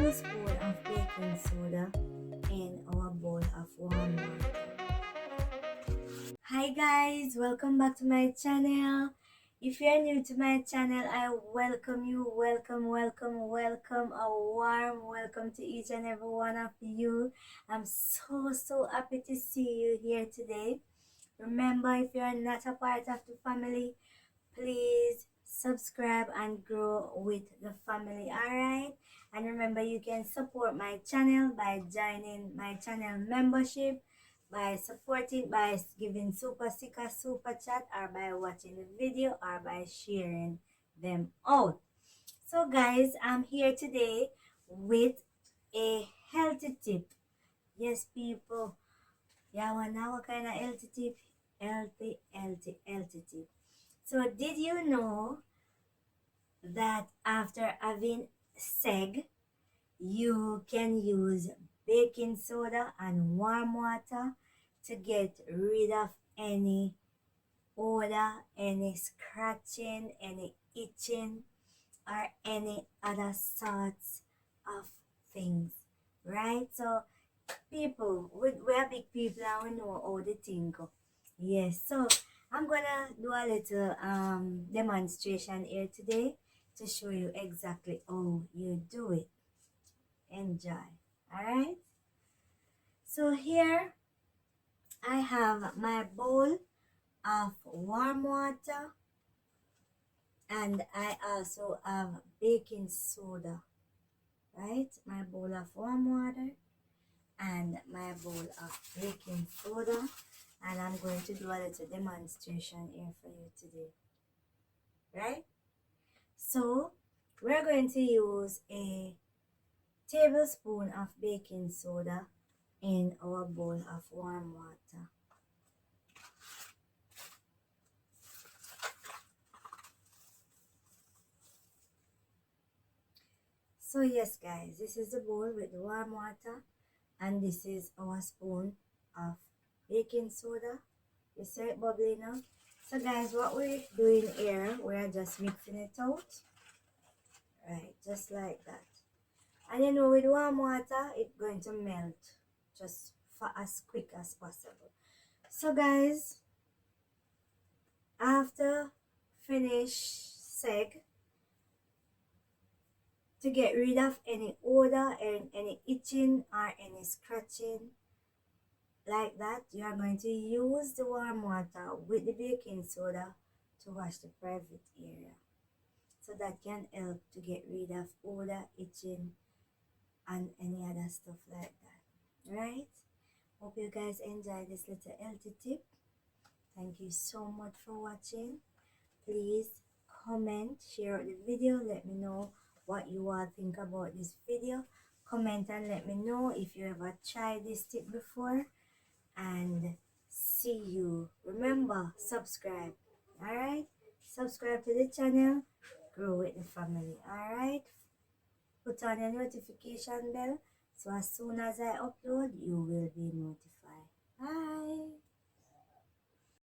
tablespoon of baking soda in our bowl of warm water. Hi guys, welcome back to my channel. If you're new to my channel, I welcome you. Welcome. A warm welcome to each and every one of you. I'm so happy to see you here today. Remember, if you're not a part of the family, please subscribe and grow with the family. Alright, and remember, you can support my channel by joining my channel membership, by supporting, by giving super sticker, super chat, or by watching the video, or by sharing them out. So guys, I'm here today with a healthy tip. Yes, people, yeah, well, now what kind of healthy tip? Healthy tip. So did you know that after having seg, you can use baking soda and warm water to get rid of any odor, any scratching, any itching, or any other sorts of things, right? So people, we're big people and we know how they think. Yes, so I'm gonna do a little demonstration here today to show you exactly how you do it. Enjoy. Alright, so here I have my bowl of warm water, and I also have baking soda. Right, my bowl of warm water and my bowl of baking soda, and I'm going to do a little demonstration here for you today. Right, so we're going to use a tablespoon of baking soda in our bowl of warm water. So yes guys, this is the bowl with the warm water, and this is our spoon of baking soda. You see it bubbling now? So guys, what we're doing here, we're just mixing it out. Right, just like that. And you know, with warm water, it's going to melt just for as quick as possible. So guys, after finish seg, to get rid of any odor and any itching or any scratching like that, you are going to use the warm water with the baking soda to wash the private area. So that can help to get rid of odor, itching, and any other stuff like that. Right? Hope you guys enjoy this little healthy tip. Thank you so much for watching. Please comment, share the video, let me know what you all think about this video. Comment and let me know if you ever tried this tip before. And see you. Remember, subscribe. Alright? Subscribe to the channel. Grow with the family. Alright? Put on your notification bell so as soon as I upload, you will be notified. Bye.